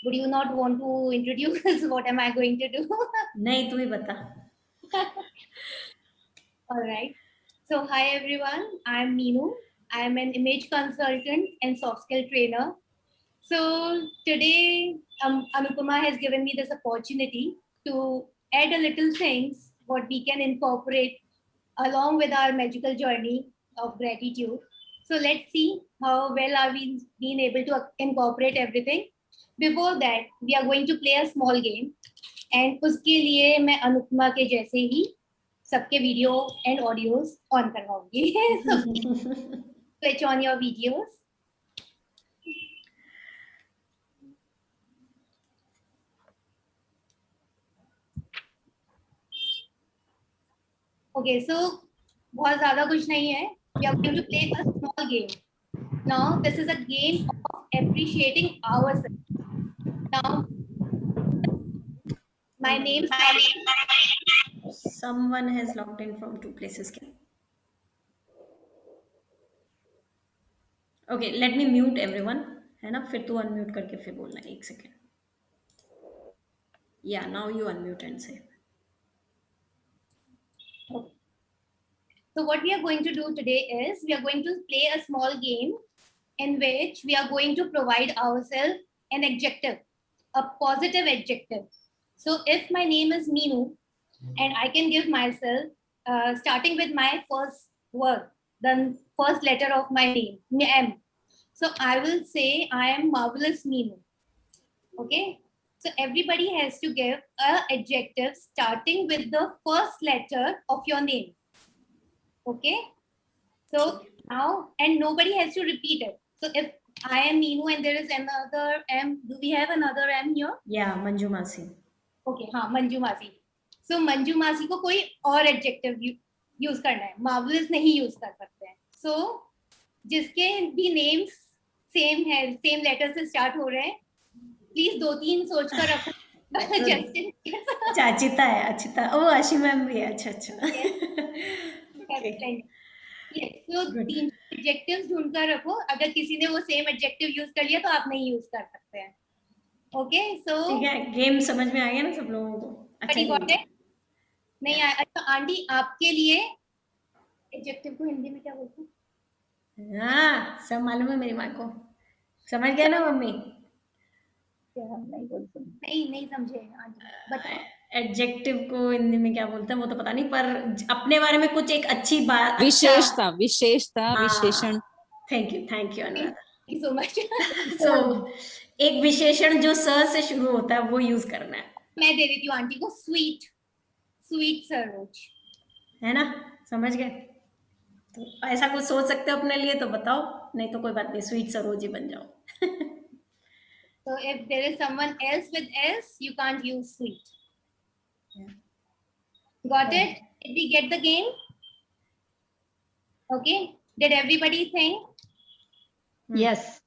Would you not want to introduce? What am I going to do? नहीं, तू ही बता. All right. So, hi everyone. I'm Meenu. I'm an image consultant and soft skill trainer. So, today, Anupama has given me this opportunity to add a little things what we can incorporate along with our magical journey of gratitude. So, let's see how well are we being able to incorporate everything. Before that, we are going to play a small game. And उसके लिए मैं अनुपमा के जैसे ही सबके video and audios on करवाऊंगी. Switch on your videos. Okay, so बहुत ज़्यादा कुछ नहीं है. We are going to play a small game. Now, this is a game of appreciating ourselves. Now, my name is Someone has logged in from two places. Okay, let me mute everyone. है ना, फिर तू unmute करके फिर बोलना. एक second. Yeah, now you unmute and say. Okay. So what we are going to do today is we are going to play a small game in which we are going to provide ourselves an adjective, a positive adjective. So if my name is Meenu and I can give myself, starting with my first word, the first letter of my name, M. So I will say I am marvelous Meenu. Okay. So everybody has to give an adjective starting with the first letter of your name. Okay. So now, and nobody has to repeat it. So if I am Meenu and there is another M, do we have another M here? Yeah, Manju Masi. Okay, हाँ मंजू मासी. So Manju मासी को कोई और adjective use करना है, marvellous नहीं use कर सकते हैं. So जिसके भी नेम्स सेम है, सेम लेटर से स्टार्ट हो रहे हैं, प्लीज 2-3 सोच कर रखो. जस्टिन चाचिता है, अचिता. ओ आशी मैम भी है. अच्छा अच्छा. तो 3 एडजेक्टिव्स ढूंढ कर रखो. अगर किसी ने वो सेम एडजेक्टिव यूज कर लिया तो आप नहीं यूज कर सकते हैं. ओके, सो ठीक है, गेम समझ में आ गया ना सब लोगों को. अच्छा नहीं आया. अच्छा आंटी, आपके लिए एडजेक्टिव को हिंदी में क्या बोलते हैं? हाँ, सब मालूम है मेरी माँ को. समझ गया ना मम्मी? नहीं समझे आंटी, बताओ. एडजेक्टिव को हिंदी में क्या बोलते हैं वो तो पता नहीं, पर अपने बारे में कुछ एक अच्छी बात, विशेषता, विशेषण. Thank you Anuradha. Thank you so much. So एक विशेषण जो स से शुरू होता है वो यूज करना है. मैं दे देती हूँ आंटी को. स्वीट सरोज, है ना, समझ गए? तो ऐसा कुछ सोच सकते हो अपने लिए तो बताओ, नहीं तो कोई बात नहीं, स्वीट सरोज ही बन जाओ. So if there is someone else with S, you can't use sweet. Yeah. Got it? Did we get the game? Okay. Did everybody think? Yes.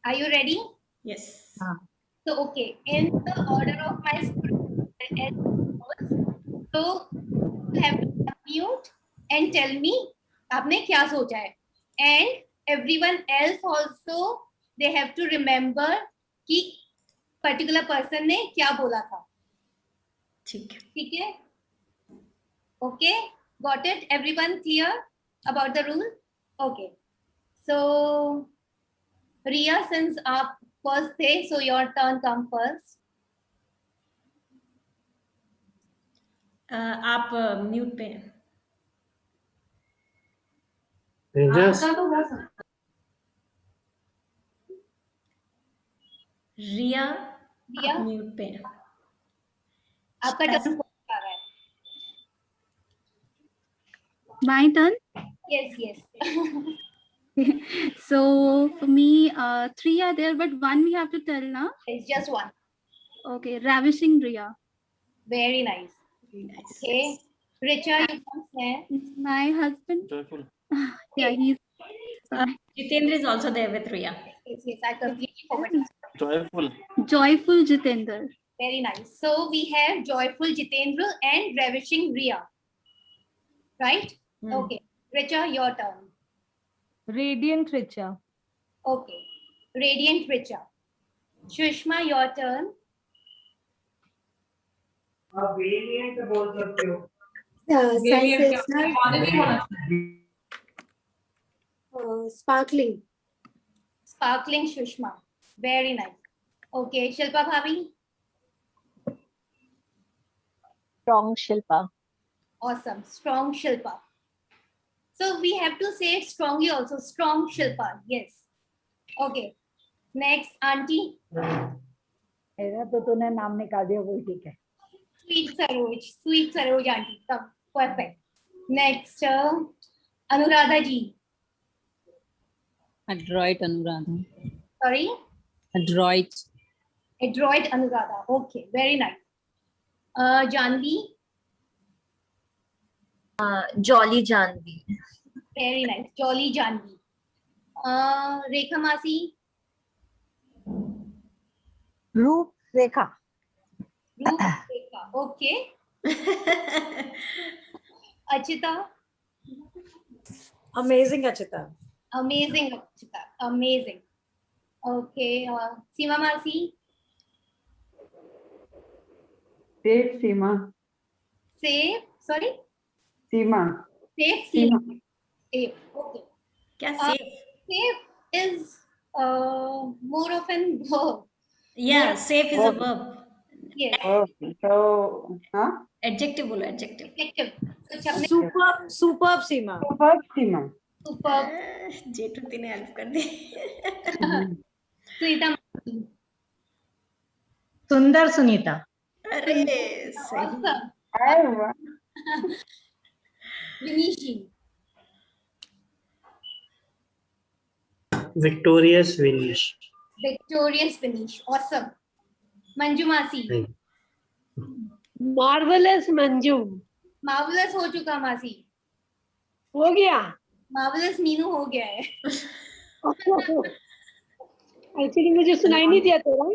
Are you ready? Yes. So okay, in the order of my script, so you have to unmute and tell me आपने क्या सोचा है. And everyone else also, they have to remember कि particular person ने क्या बोला था. ठीक है. Okay, got it? Everyone clear about the rule? Okay. So Riya, since आप first थे, so your turn come first. आप म्यूट पे हैं. रिया म्यूट पे हैं. आपका टर्न आ रहा है. My turn. Yes. So for me, 3 are there, but 1 we have to tell now. It's just 1. Okay, ravishing Riya. Very nice. Okay, Richa, you come here. My husband. Joyful. Yeah, he's. Jitendra is also there with Riya. Yes, I completely forgot. Joyful Jitendra. Very nice. So we have joyful Jitendra and ravishing Riya. Right? Okay. Richa, your turn. Radiant Richa. Okay. Radiant Richa. Shushma, your turn. आप variant बोल सकते हो। Sparkling. Sparkling Shushma. Very nice. Okay, Shilpa Bhavi. Strong Shilpa. Awesome. Strong Shilpa. So we have to say it strongly also. Strong Shilpa. Yes. Okay. Next, Auntie. मेरा तो तूने नाम निकाल दिया, वो ठीक है। Sweet Saroj. Sweet Saroj Auntie. Come. Perfect. Next, Anuradha ji. Adroit Anuradha. Sorry? Adroit. Adroit Anuradha. Okay. Very nice. Janvi. Jolly Janvi. Very nice. Jolly Janvi. Rekha Masi. रूप रेखा। Roop Rekha. Okay. Achita. Amazing, Achita. Amazing, Achita. Amazing. Okay. Seema Masi. Safe Seema. Safe. Sorry. Seema. Safe. Seema. Safe. Okay. क्या safe? Safe is more of an verb. Yeah, safe is a verb. Yes. Okay तो हाँ Adjective बोलो, adjective. Adjective. कुछ अपने Superb, Seema. Super सीमा। superb. जेठुती ने help कर दी। Sunita Masi. सुंदर सुनीता। अरे सही। Awesome. अरे वाह। Vinishi. Victorious Vinish. Victorious Vinish. Awesome. Manju Masi. Marvelous, Manju. Marvelous हो चुका मासी. हो गया। Marvelous मीनू हो गया है. एक्चुअली मुझे सुनाई नहीं दिया तेरा।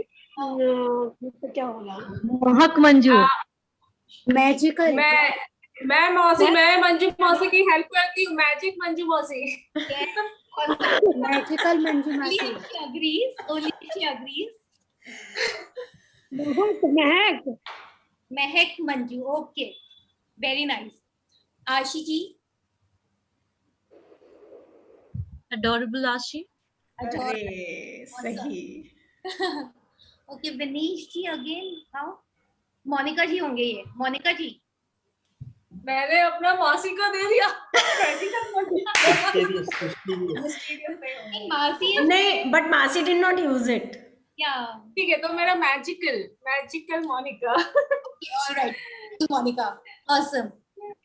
तो क्या होगा? महक मंजू। मैजिकल। मैं मंजू मौसी की हेल्प करती हूँ। मैजिक मंजू मौसी। Yes. Awesome. Magical Manju Only मासी। if she agrees. Only if she agrees. Mahak. Mehak Manju. Okay. Very nice. Ashi ji. Adorable Ashi. अरे सही। Okay, Vinish ji again. How? Monica ji होंगे ये. Monica ji. मैंने अपना मौसी को दे दिया। नहीं, मासी is नहीं, but Masi did not use it. yeah. ठीक है, तो मेरा magical Monica. All right. Monica. Awesome.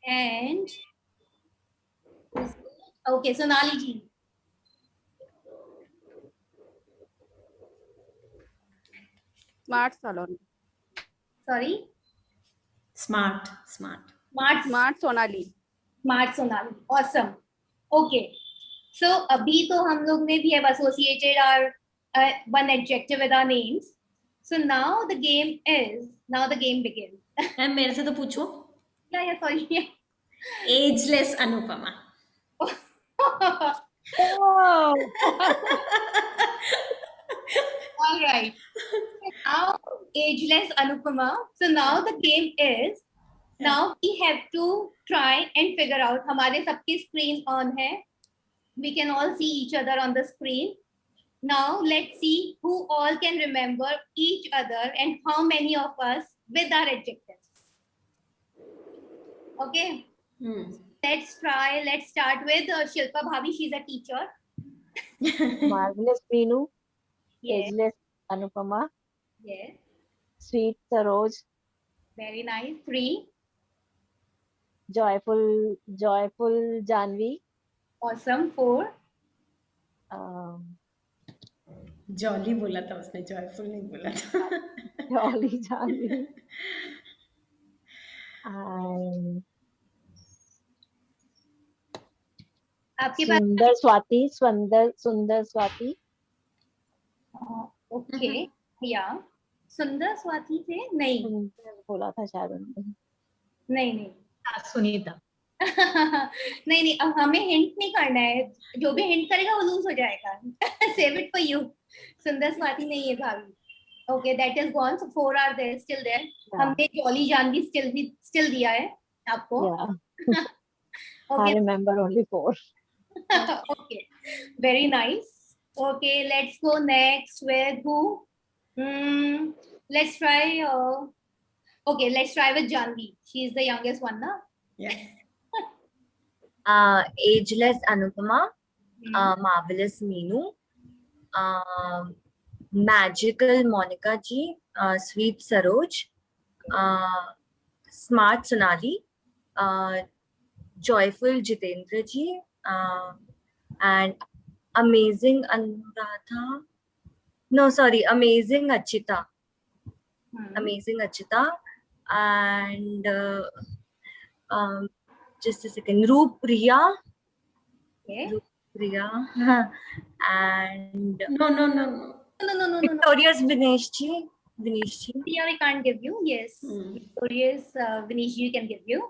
And okay, Sonali ji. Smart Saloni. Sorry. Smart. Smart Sonali. Smart Sonali. Awesome. Okay. So अभी तो हम लोग ने भी have associated our one adjective with our names. So now the game begins. Ma'am मेरे से तो पूछो। Yeah, sorry. Ageless Anupama. All right. Now, ageless Anupama. So now the game is, now we have to try and figure out, हमारे सबकी screen on है. We can all see each other on the screen. Now let's see who all can remember each other and how many of us with our adjectives. Okay. Let's try. Let's start with Shilpa Bhavi. She's a teacher. Marvelous Meenu. Yes. Ageless Anupama. Yes. Sweet Saroj. Very nice. 3. Joyful Janvi. Awesome. 4. Jolly बोला था उसने, joyful नहीं बोला था। Jolly Janvi. And आपके पास सुंदर Swati. Okay या सुंदर स्वाति थे नहीं सुंदर बोला था शायद उन्होंने। नहीं सुनीता। नहीं अब हमें हिंट नहीं करना है, जो भी हिंट करेगा वो लूज हो जाएगा। Save it for you. सुंदर स्वाति नहीं है भाभी। Okay, that is gone. So 4 are there, still there. Yeah. हमने जॉली जानवी still दिया है आपको. Yeah. I Okay. remember only 4. Okay, very nice. Okay, let's go next with who? Let's try. Okay, let's try with Janvi. She is the youngest one, na? Yes. Ageless Anupama, Marvelous Meenu, Magical Monica ji, Sweet Saroj, Smart Sonali, Joyful Jitendra ji, and Amazing Anuradha. No, sorry, Amazing Achita. Amazing Achita. And just a second, Roop Priya. Okay. Roop Priya. And No. Victorious Vinesh ji. Vinesh ji. Priya, we can't give you. Yes. Victorious Vinesh, you can give you.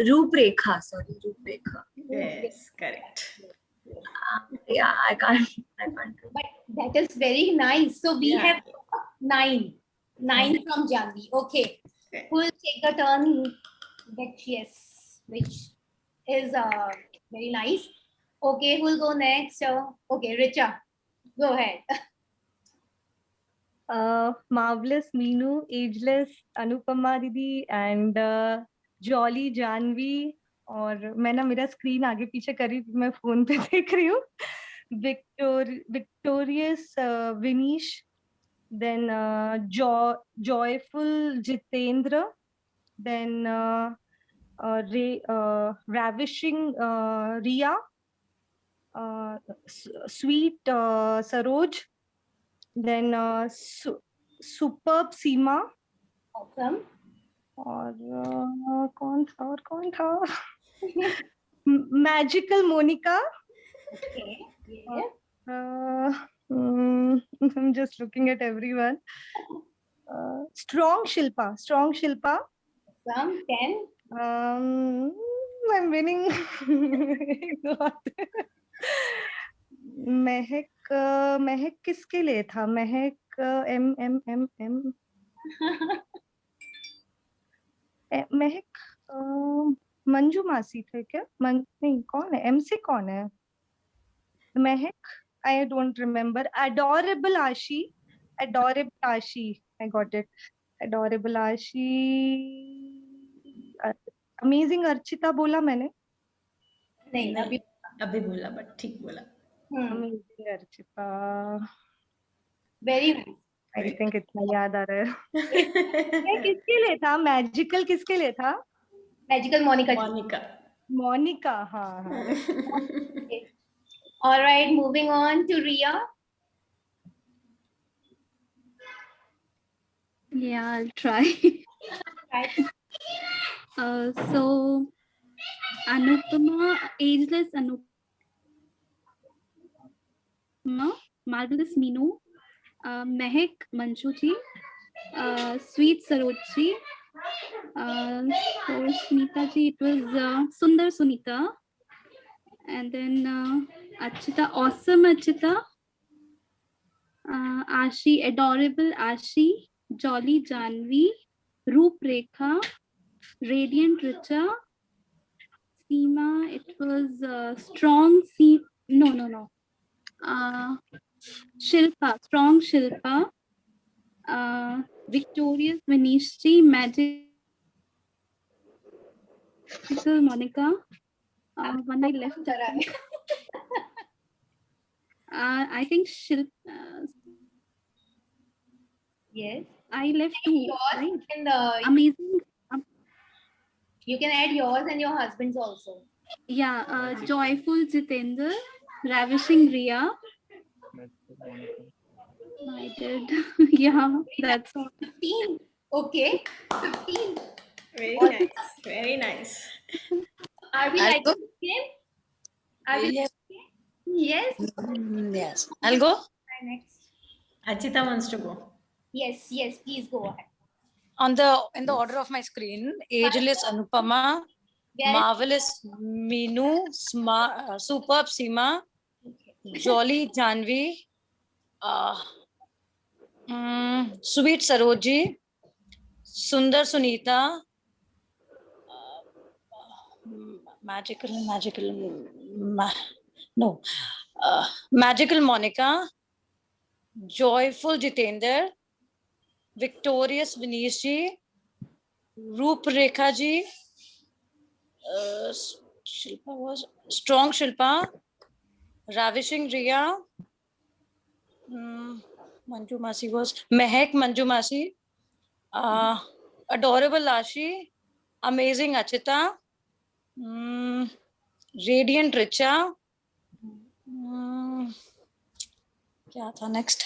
Roop Rekha. Sorry, Roop Rekha. Yes, correct. Yeah, I can't. But that is very nice. So we have 9. 9 from Janvi. Okay. Who will take the turn? Yes, which is very nice. Okay, who will go next? Okay, Richa, go ahead. Marvelous Meenu, Ageless Anupama Didi, and Jolly Janvi. और मैं ना मेरा screen आगे पीछे करी, मैं phone पे देख रही हूँ. Victorious Vinesh, then Joyful Jitendra, then Ravishing Riya, Sweet Saroj, then Superb Seema. Awesome. और कौन था? Magical Monica. Okay. Yeah. I'm just looking at everyone. Strong Shilpa. Some 10. I'm winning. महक किसके लिए था? महक M. महक मंजू मासी थे क्या? नहीं, कौन है? एम से कौन है? महक, I don't remember. Adorable Ashi, I got it. Adorable Ashi. Amazing Archita बोला मैंने? नहीं, अभी बोला, बट ठीक बोला. Amazing Archita. Very nice. I think इतना याद आ रहा है. किसके लिए था? मैजिकल किसके लिए था? मैजिकल मोनिका. हाँ. Okay. All right, moving on to Riya. Yeah, I'll try. So Anupama, Ageless Anupama, Marvelous Meenu, Mehak Manjuji, Sweet Sarojji, for Sunita ji it was Sundar Sunita, and then Achita, Awesome Achita, Ashi, Adorable Ashi, Jolly Janvi, Roop Rekha, Radiant Richa, Seema, it was Strong Seema, no. Shilpa, Strong Shilpa, Victorious Vinishji, Magical Monica. One I left. I think Yes. I left 2. Right? Amazing. You can add yours and your husband's also. Yeah, Joyful Jitendra, Ravishing Riya. I did. Yeah, that's all. 15. Okay. 15. Very nice. Are we like this game? Are we like this game? Yes. Yes. I'll go. Next. Achita wants to go. Yes, please go ahead. In the order of my screen, Ageless Anupama, Marvelous Meenu, Superb Seema, Jolly Janvi, Sweet Saroji, Sundar Sunita, Magical Monica, Joyful Jitender, Victorious Vinesh ji, Roop Rekha ji, Shilpa was Strong Shilpa, Ravishing Riya, Manju Masi was Mehak Manju Masi, Adorable Ashi, Amazing Achita, Radiant Richa, क्या था next?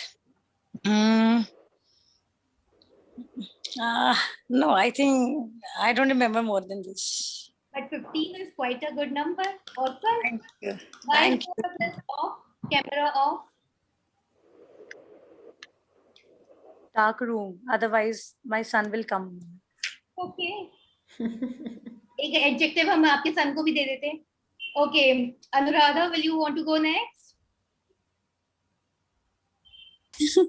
No, I think I don't remember more than this. But 15 is quite a good number. Awesome. Thank you. Why Thank is both of this off? Camera off. Dark room. Otherwise, my son will come. Okay. एक adjective हम आपके सन को भी दे देते हैं. Okay, Anuradha, will you want to go next?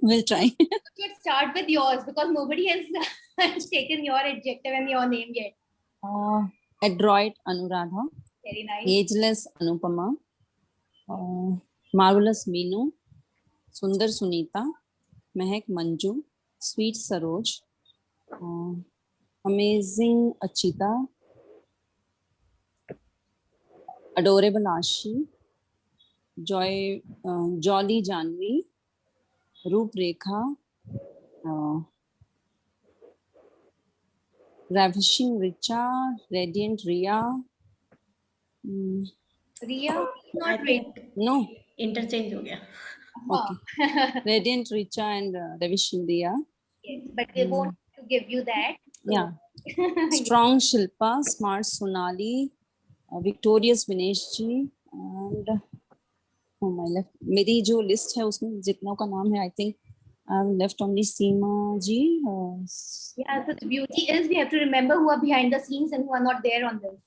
We'll try. Let's start with yours because nobody has taken your adjective and your name yet. Adroit Anuradha. Very nice. Ageless Anupama. Marvelous Meenu. Sundar Sunita. Mehak Manju. Sweet Saroj. Amazing Achita. Adorable Ashi. Jolly Janvi. Roop Rekha. Ravishing Richa. Radiant Riya. Riya, not I Riya. think No. interchange हो गया. Okay. Radiant Richa and Ravishing Riya. Yes, but they won't to give you that. Yeah. Strong Shilpa, Smart Sonali, Victorious Vinesh ji, and oh my left. मेरी जो list है उसमें जितनों का नाम है, I think I've left only Seema ji. Yeah, so the beauty is we have to remember who are behind the scenes and who are not there on this.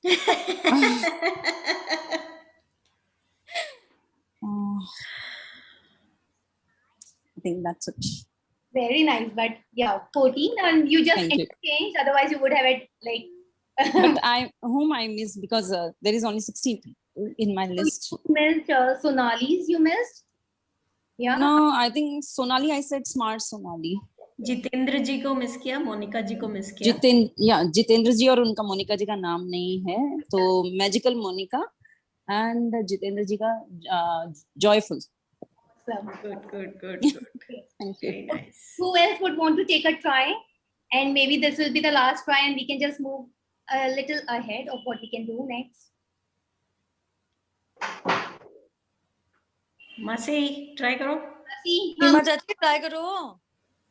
I think that's it. Very nice, but yeah, 14 and you just Thank you. interchanged. Otherwise, you would have it like. But whom I missed because there is only 16 people in my list. You missed Sonali's. You missed. Yeah. No, I think Sonali. I said Smart Sonali. Jitendra जी को miss किया, मोनिका जी को miss किया. जितेंद्र जी और उनका मोनिका जी का नाम नहीं है, तो मैजिकल मोनिका एंड जितेंद्र जी का joyful. Good. Thank you. Very nice. Who else would want to take a try? And maybe this will be the last try, and we can just move a little ahead of what we can do next. मासी try करो. सीमा चाची try करो.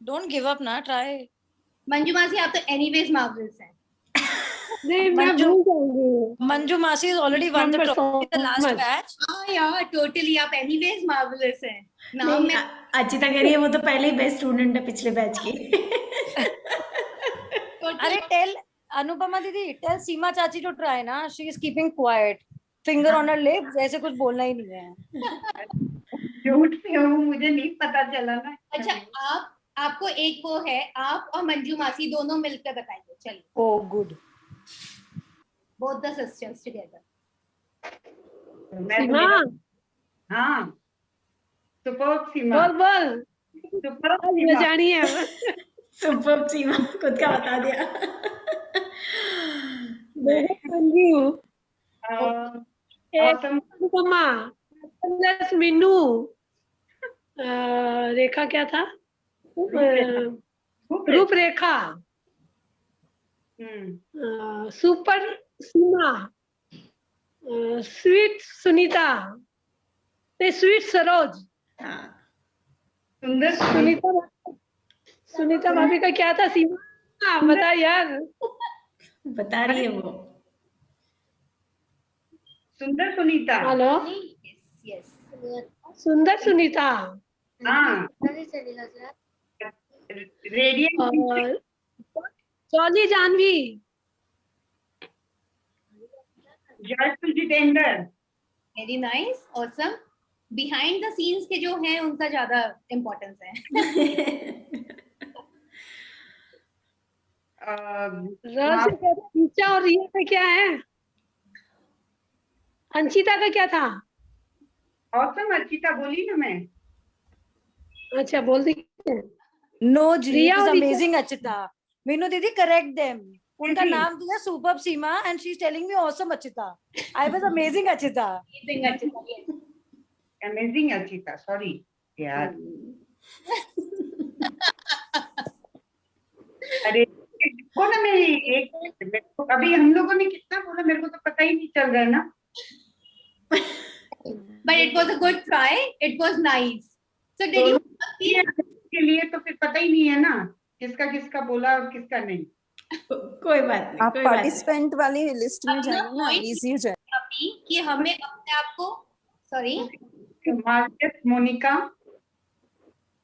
Don't give up ना, try. Manju मासी आप तो anyways marvelous हैं. नहीं मैं भूल जाऊंगी. Manju Masi has already won the trophy in the last batch. हाँ यार totally आप anyways marvelous हैं. नाम में अचिता कह रही है वो तो पहले ही बेस्ट स्टूडेंट है पिछले बैच की. अरे tell अनुपमा दीदी, tell सीमा चाची to try ना. She is keeping quiet. Finger on her lips. ऐसे कुछ बोलना ही नहीं है. झूठ पे हूँ, मुझे नहीं पता चला ना. अच्छा आपको एक वो है, आप और मंजू मासी दोनों मिलकर बताइए. चलिए. Oh good. Both the sisters together. सीमा. हाँ. सुपर सीमा. बोल. सुपर ये जानी है. सुपर सीमा खुद का बता दिया. मंजू. अनुपमा. प्लस मीनू. रेखा क्या था? रूपरेखा. सुपर सीमा. स्वीट सुनीता. स्वीट सरोज. सुंदर सुनीता भाभी का क्या था सीमा? बता यार. बता रही है वो. सुंदर सुनीता. हेलो. Yes. सुंदर सुनीता. हाँ. Radiant. Jolly Janvi. Joyful Jitendra. Very nice. Awesome. Behind the scenes के जो हैं उनका ज्यादा इम्पोर्टेंस है। र से क्या था? ऋचा और रिया का क्या है? अंशिता का क्या था? ऑसम अर्चिता बोली ना मैं। अच्छा बोल दी। No, Ji, Riya it is और Richa- amazing, Achita. Meenu Didi, correct them. उनका जी। नाम दिया Superb Seema and she's telling me awesome Achita. I was amazing Achita. Amazing Archita, sorry यार। अरे देखो ना, मैं एक अभी हम लोगों ने कितना बोला, मेरे को तो पता ही नहीं चल रहा है ना। But it was a good try. It was nice. So did you feel? के लिए तो फिर पता ही नहीं है ना किसका किसका बोला और किसका नहीं। कोई बात नहीं, आप कोई बात नहीं। पार्टिसिपेंट वाली लिस्ट में अपना जाइए ना, point इजी हो जाए। अभी कि हमें अपने आप को सॉरी मार्केट मोनिका,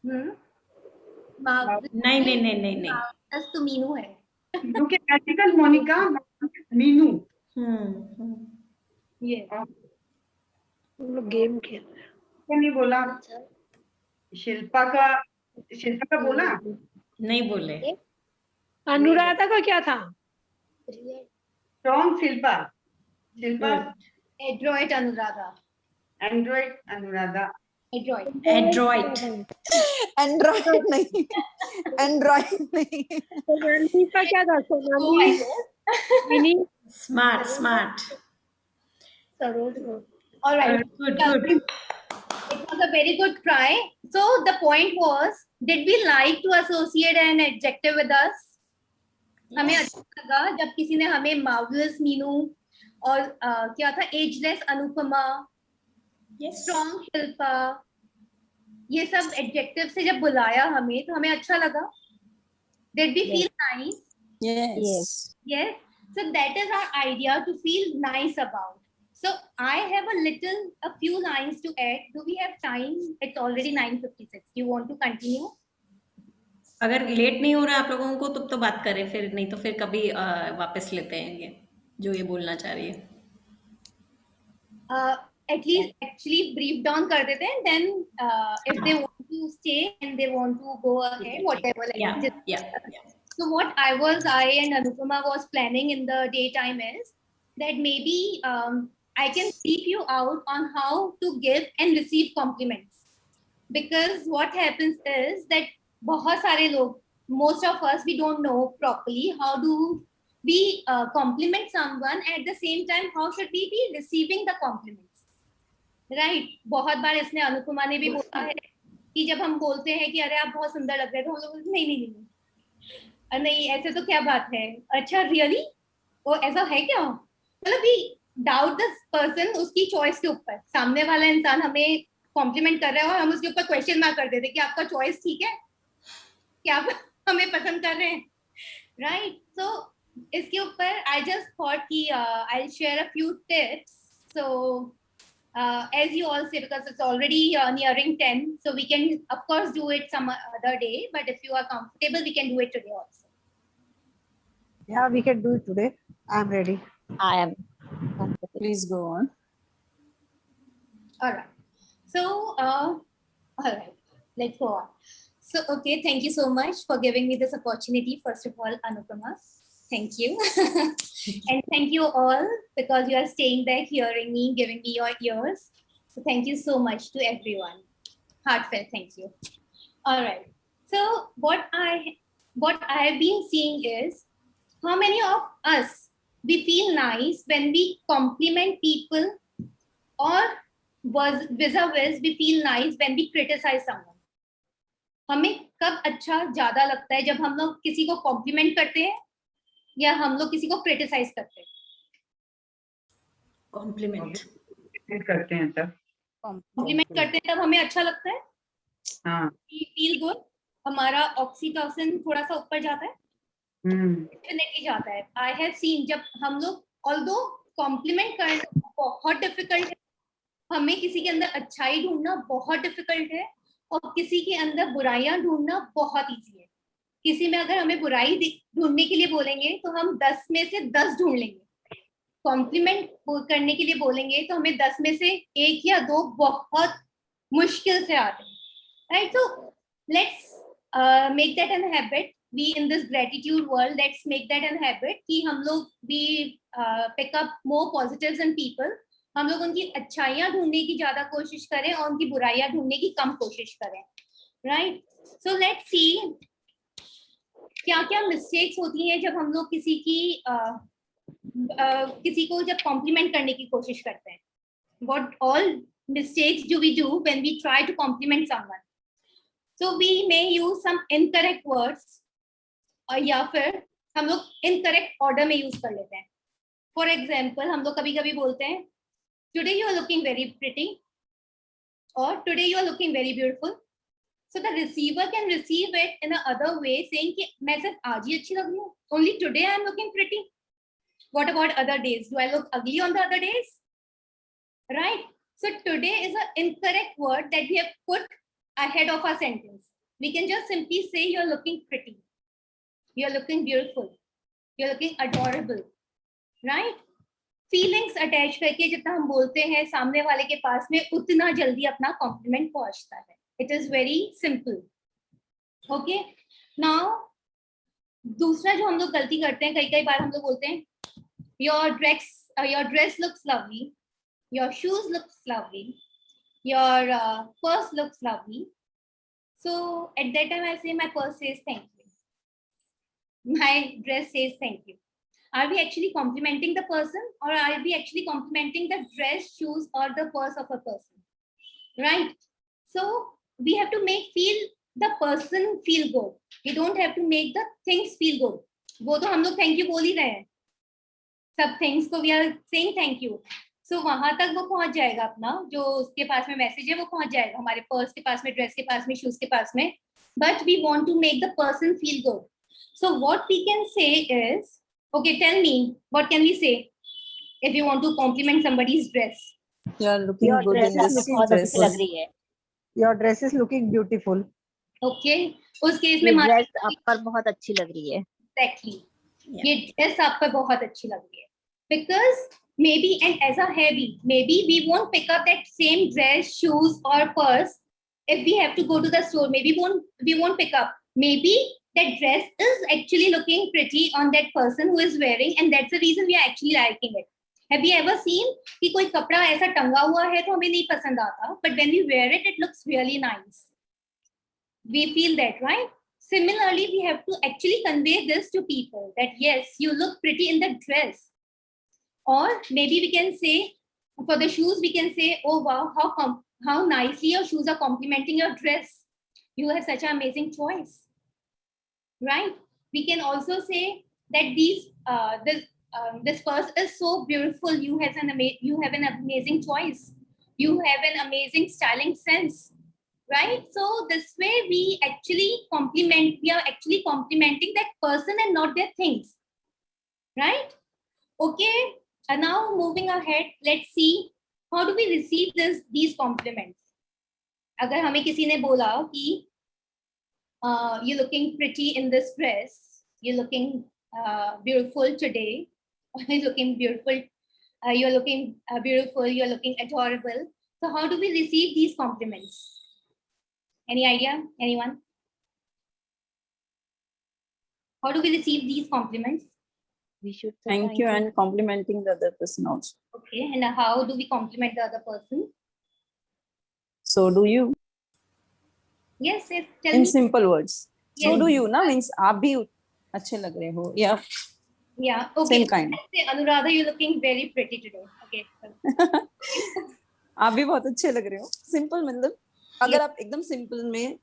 नहीं नहीं नहीं नहीं नहीं। तो मीनू है। क्योंकि मैजिकल मोनिका, मीनू। ये हम लोग गेम खेल रहे हैं। क्या नहीं बोला? शिल्पा का बोला? नहीं बोले। अनुराधा का क्या था? Strong Shilpa Android Anuradha. Android Anuradha. Android Android नहीं, एंड्रॉइड नहीं। सोनाली का क्या था? Sonali, mini, smart. Saroj. All right. Good. It was a very good try. So the point was, did we like to associate an adjective with us? हमें अच्छा लगा जब किसी ने हमें marvelous मीनू और क्या था ageless अनुपमा, strong शिल्पा, ये सब adjective से जब बुलाया हमें तो हमें अच्छा लगा. Did we feel nice? Yes. Yes. So that is our idea, to feel nice about. So I have a few lines to add. Do we have time? It's already 9:56. You want to continue? अगर late नहीं हो रहा आप लोगों को तो बात करें, फिर नहीं तो फिर कभी वापस लेते हैं ये जो ये बोलना चाह रही है। At least actually brief down कर देते हैं. Then if they want to stay and they want to go ahead, whatever. Like Yeah. So what I and Anupama was planning in the daytime is that maybe I can brief you out on how to give and receive compliments. Because what happens is that बहुत सारे लोग, most of us, we don't know properly how do we compliment someone. At the same time, how should we be receiving the compliments? Right? बहुत बार इसने अनुपमा ने भी बोला है कि जब हम बोलते हैं कि अरे आप बहुत सुंदर लग रहे हो, तो हम लोग बोलते नहीं ऐसे तो क्या बात है, अच्छा रियली वो ऐसा है क्या, मतलब भी डाउट दिस पर्सन उसकी चॉइस के ऊपर. सामने वाला इंसान हमें कॉम्प्लीमेंट कर रहा है और हम उसके ऊपर क्वेश्चन मार्क कर देते कि आपका चॉइस ठीक है, क्या आप हमें पसंद कर रहे हैं, राइट? सो इसके ऊपर आई जस्ट थॉट कि I will share a few tips. So as you all say, because it's already nearing 10, so we can of course do it some other day, but if you are comfortable we can do it today also. Yeah, we can do it today. I'm ready. I am. Please go on. All right. So, all right, let's go on. So, okay, thank you so much for giving me this opportunity. First of all, Anupama, thank you. And thank you all because you are staying there, hearing me, giving me your ears. So, thank you so much to everyone. Heartfelt thank you. All right. So, what I have been seeing is how many of us we feel nice when we compliment people, or vis-a-vis we feel nice when we criticize someone. हमें कब अच्छा ज्यादा लगता है, जब हम लोग किसी को कॉम्प्लीमेंट करते हैं या हम लोग किसी को क्रिटिसाइज करते हैं? कॉम्प्लीमेंट करते हैं तब. कॉम्प्लीमेंट करते हैं तब हमें अच्छा लगता है. हाँ. We feel good. हमारा ऑक्सीटोसिन थोड़ा सा ऊपर जाता है. डेफिनेटली जाता है. आई हैव सीन जब हम लोग, ऑल्दो कॉम्प्लीमेंट करना बहुत डिफिकल्ट है, हमें किसी के अंदर अच्छाई ढूंढना बहुत डिफिकल्ट है और किसी के अंदर बुराइयां ढूंढना बहुत इजी है. किसी में अगर हमें बुराई ढूंढने के लिए बोलेंगे तो हम 10 में से 10 ढूंढ लेंगे. कॉम्प्लीमेंट करने के लिए बोलेंगे तो हमें 10 में से 1 या 2 बहुत मुश्किल से आते हैं, right? So let's make that an habit. We in this gratitude world, let's make that an habit कि हम लोग भी pick up more positives in people. हम लोग उनकी अच्छाइयाँ ढूंढने की ज्यादा कोशिश करें और उनकी बुराइयाँ ढूंढने की कम कोशिश करें, right? So let's see क्या क्या मिस्टेक्स होती हैं जब हम लोग किसी को जब कॉम्प्लीमेंट करने की कोशिश करते हैं. What all mistakes do we do when we try to compliment someone? So we may use some incorrect words, और या फिर हम लोग incorrect order में use कर लेते हैं. For example, हम लोग कभी-कभी बोलते हैं, today you are looking very pretty, or today you are looking very beautiful. So the receiver can receive it in a other way, saying कि मैं सिर्फ आज ही अच्छी लग रही हूँ. Only today I am looking pretty. What about other days? Do I look ugly on the other days? Right? So today is an incorrect word that we have put ahead of our sentence. We can just simply say you're looking pretty, you're looking beautiful, you're looking adorable, right? Feelings attach करके जितना हम बोलते हैं सामने वाले के पास में उतना जल्दी अपना compliment पहुंचता है. It is very simple. Okay? Now दूसरा जो हम लोग गलती करते हैं, कई बार हम लोग बोलते हैं your dress looks lovely, your shoes looks lovely, your purse looks lovely. So at that time I say my purse says thank you, my dress says thank you. Are we actually complimenting the person, or are we actually complimenting the dress, shoes, or the purse of a person? Right? So we have to make the person feel good. We don't have to make the things feel good. वो तो हम लोग thank you बोल ही रहे हैं. सब things को we are saying thank you. So वहां तक वो पहुंच जाएगा, अपना जो उसके पास में मैसेज है वो पहुंच जाएगा हमारे पर्स के पास में, ड्रेस के पास में, शूज के पास में. But we want to make the person feel good. So what we can say is, okay, tell me, what can we say if you want to compliment somebody's dress? You're looking Your good dress in is this looking dress. beautiful. लग रही है. Your dress is looking beautiful. Okay, उस case में ये dress आप पर बहुत अच्छी लग रही है. Exactly. ये ड्रेस आप पर बहुत अच्छी लग रही है. Because maybe, and as a heavy, maybe we won't pick up that same dress, shoes, or purse if we have to go to the store. Maybe we won't pick up. Maybe that dress is actually looking pretty on that person who is wearing, and that's the reason we are actually liking it. Have you ever seen कि कोई कपड़ा ऐसा टंगा हुआ है तो हमें नहीं पसंद आता, but when we wear it, it looks really nice. We feel that, right? Similarly, we have to actually convey this to people that yes, you look pretty in the dress. Or maybe we can say, for the shoes, we can say, oh wow, how nicely your shoes are complementing your dress. You have such an amazing choice, right? We can also say that this purse is so beautiful. You have an amazing choice. You have an amazing styling sense, right? So this way we are actually complimenting that person and not their things, right? Okay. And now moving ahead, let's see how do we receive these compliments. अगर हमें किसी ने बोला कि you're looking pretty in this dress, you're looking beautiful today, you're looking beautiful, you're looking adorable. So how do we receive these compliments? Any idea? Anyone? How do we receive these compliments? We should Thank you and complimenting the other person also. Okay, and how do we compliment the other person? So do you. Yes, yes. Tell In me. simple words. Yes. So do you, na, means आप भी अच्छे लग रहे हो. Yeah. Yeah. Okay. Same kind. Let's say, Anuradha, you're looking very pretty today. Okay. आप भी बहुत अच्छे लग रहे हो. Simple मतलब अगर आप एकदम simple में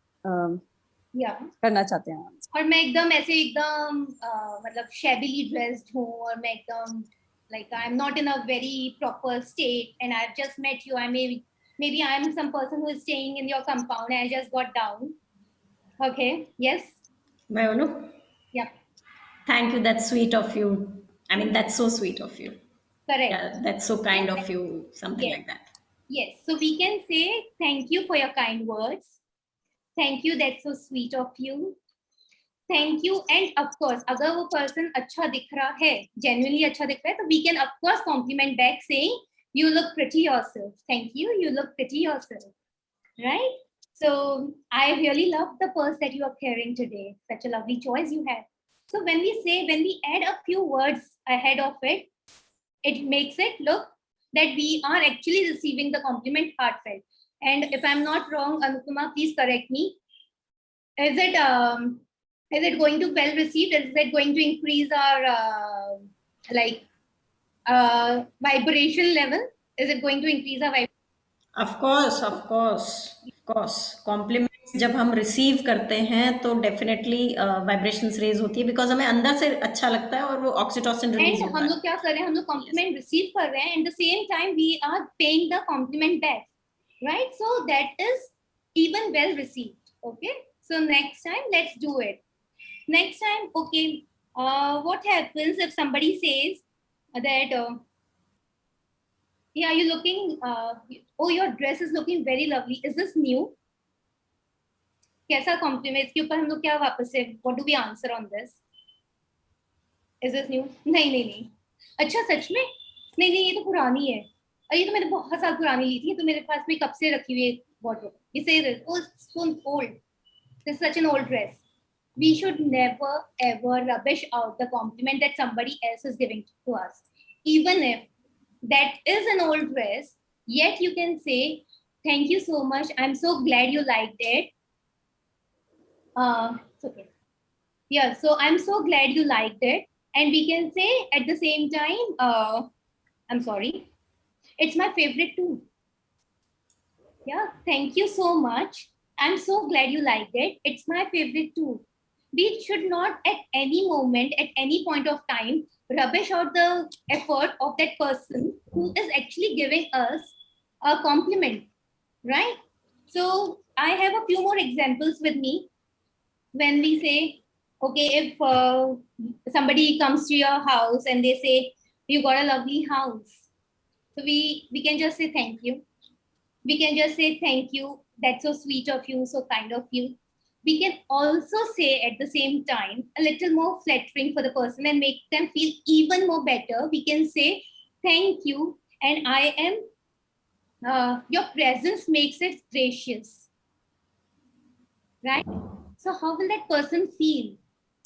करना चाहते हैं. और मैं एकदम मतलब shabbily dressed हूँ और मैं एकदम like I'm not in a very proper state and I've just met you. Maybe I'm some person who is staying in your compound and I just got down. Okay. Yes. मैं बोलूं? Yeah. Thank you. That's sweet of you. I mean, that's so sweet of you. Correct. Yeah, that's so kind of you. Something like that. Yes. So we can say thank you for your kind words. Thank you. That's so sweet of you. Thank you. And of course, अगर वो person अच्छा दिख रहा है, genuinely अच्छा दिख रहा है, तो we can of course compliment back saying, you look pretty yourself. Thank you. You look pretty yourself. right? So I really love the purse that you are carrying today. Such a lovely choice you have. So when we add a few words ahead of it, it makes it look that we are actually receiving the compliment heartfelt. And if I'm not wrong, Anupama, please correct me. Is it going to well received? Is it going to increase our vibration level? Is it going to increase our vibration? Of course compliments जब हम receive करते हैं तो definitely vibrations raise होती है, because हमें अंदर से अच्छा लगता है और वो ऑक्सीटोसिन रिलीज एंड होता हम है. लोग क्या कर रहे हैं, हम लोग कॉम्प्लीमेंट रिसीव कर रहे हैं, and the same time we are paying the compliment back, right? So that is even well received. Okay, so next time let's do it. Next time, okay, what happens if somebody says that yeah, you're looking oh, your dress is looking very lovely, is this new? कैसा compliment, इसके ऊपर हम लोग क्या वापस से what do we answer on this? Is this new? नहीं नहीं नहीं. अच्छा सच में? नहीं नहीं, ये तो पुरानी है. ये तो मैंने बहुत साल पुरानी ली थी, ये तो मेरे पास में कब से रखी हुई है wardrobe. You say this, oh, it's so old. This is such an old dress. We should never ever rubbish out the compliment that somebody else is giving to us. Even if that is an old dress, yet you can say, thank you so much. I'm so glad you liked it. It's okay. Yeah, so I'm so glad you liked it. And we can say at the same time, I'm sorry. It's my favorite too. Yeah, thank you so much. I'm so glad you liked it. It's my favorite too. We should not at any moment, at any point of time, rubbish out the effort of that person who is actually giving us a compliment, right? So I have a few more examples with me. When we say, okay, if somebody comes to your house and they say, you got a lovely house. So we can just say thank you. We can just say thank you. That's so sweet of you, so kind of you. We can also say at the same time a little more flattering for the person and make them feel even more better. We can say thank you, and I am your presence makes it gracious, right? So how will that person feel?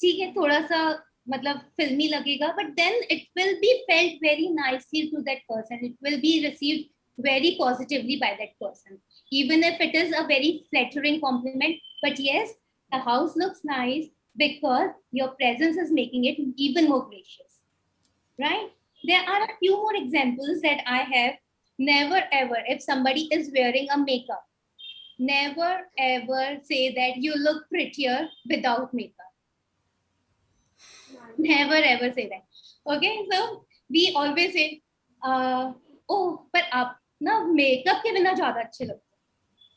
ठीक है, थोड़ा सा मतलब फिल्मी लगेगा, but then it will be felt very nicely to that person. It will be received very positively by that person, even if it is a very flattering compliment. But yes, the house looks nice because your presence is making it even more gracious, right? There are a few more examples that I have. Never ever, if somebody is wearing a makeup, never ever say that you look prettier without makeup. Never ever say that. Okay, so we always say oh, but आप ना makeup के बिना ज्यादा अच्छे लगते हैं.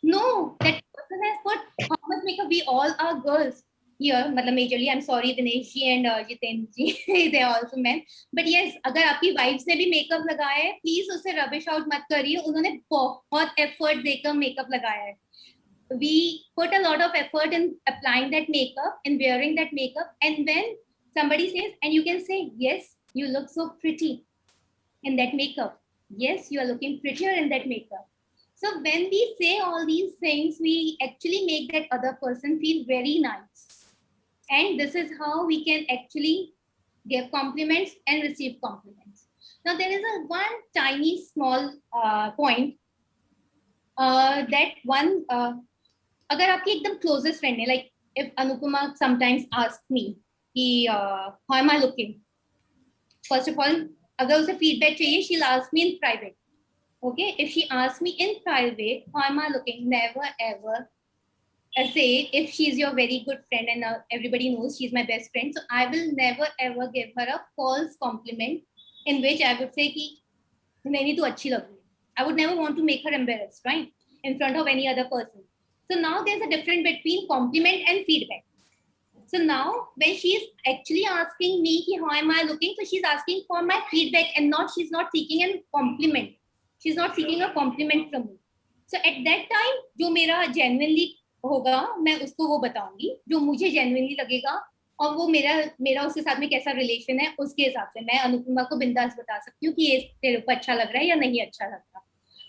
No, that person has put how much makeup. We all are girls here, मतलब majorly. I'm sorry Dinesh ji and Jitendra ji, they are also men. But yes, अगर आपकी wives ने भी makeup लगाया है, please उसे rubbish out मत करिए. उन्होंने बहुत effort देकर makeup लगाया है. We put a lot of effort in applying that makeup and wearing that makeup, and when somebody says, and you can say, yes, you look so pretty in that makeup. Yes, you are looking prettier in that makeup. So when we say all these things, we actually make that other person feel very nice. And this is how we can actually give compliments and receive compliments. Now there is one tiny small point that one, अगर आपकी एकदम closest friend है, like if Anupama sometimes asks me, how am I looking? First of all, अगर उसे feedback चाहिए, she'll ask me in private. Okay, if she asks me in private, how am I looking? Never ever say, if she's your very good friend and everybody knows she's my best friend, so I will never ever give her a false compliment in which I would say कि नहीं तू अच्छी लग रही है. I would never want to make her embarrassed, right, in front of any other person. So now there's a difference between compliment and feedback. So now when she is actually asking me कि how am I looking, so she's asking for my feedback and she's not seeking a compliment. She's not seeking a compliment from me. So at that time, जो मेरा genuinely होगा, मैं उसको वो बताऊंगी जो मुझे genuinely लगेगा, और वो मेरा उसके साथ में कैसा रिलेशन है, उसके हिसाब से मैं अनुपमा को बिंदास बता सकती हूँ कि ये तेरे को अच्छा लग रहा है या नहीं अच्छा लग रहा.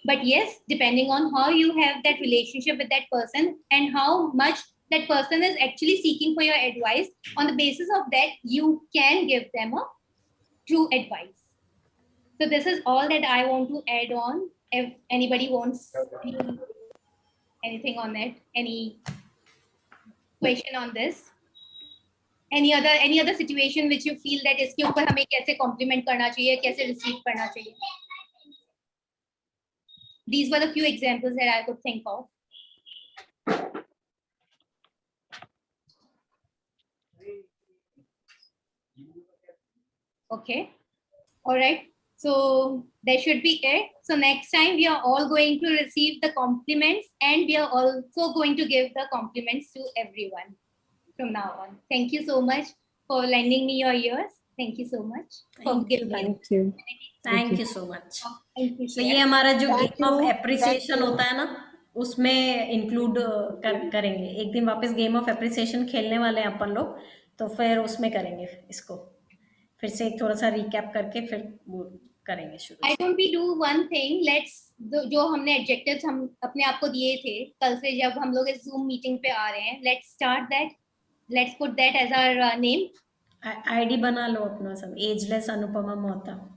But yes, depending on how you have that relationship with that person and how much that person is actually seeking for your advice, on the basis of that, you can give them a true advice. So this is all that I want to add on. If anybody wants anything on it, any question on this, any other situation which you feel that इसके ऊपर हमें कैसे compliment करना चाहिए, कैसे receive करना चाहिए. These were the few examples that I could think of. Okay. All right. So that should be it. So next time we are all going to receive the compliments, and we are also going to give the compliments to everyone from now on. Thank you so much for lending me your ears. Thank you so much. Thank you. Thank you so much. So ये हमारा जो game of appreciation होता है ना, उसमें include करेंगे. एक दिन वापस गेम ऑफ एप्रिसिएशन खेलने वाले हैं अपन लोग, तो फिर उसमें करेंगे इसको. फिर से एक थोड़ा सा रिकैप करके फिर वो करेंगे शुरू. I don't we do one thing. Let's जो हमने adjectives हम अपने आप को दिए थे कल से जब हम लोग इस Zoom मीटिंग पे आ रहे हैं, let's start that. Let's put that as our name. ID बना लो अपना सब. Ageless Anupama Mohta.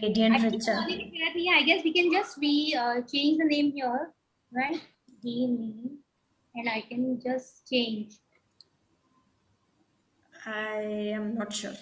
Radiant Richa. I guess we can just change the name here, right? Name, and I can just change. I am not sure.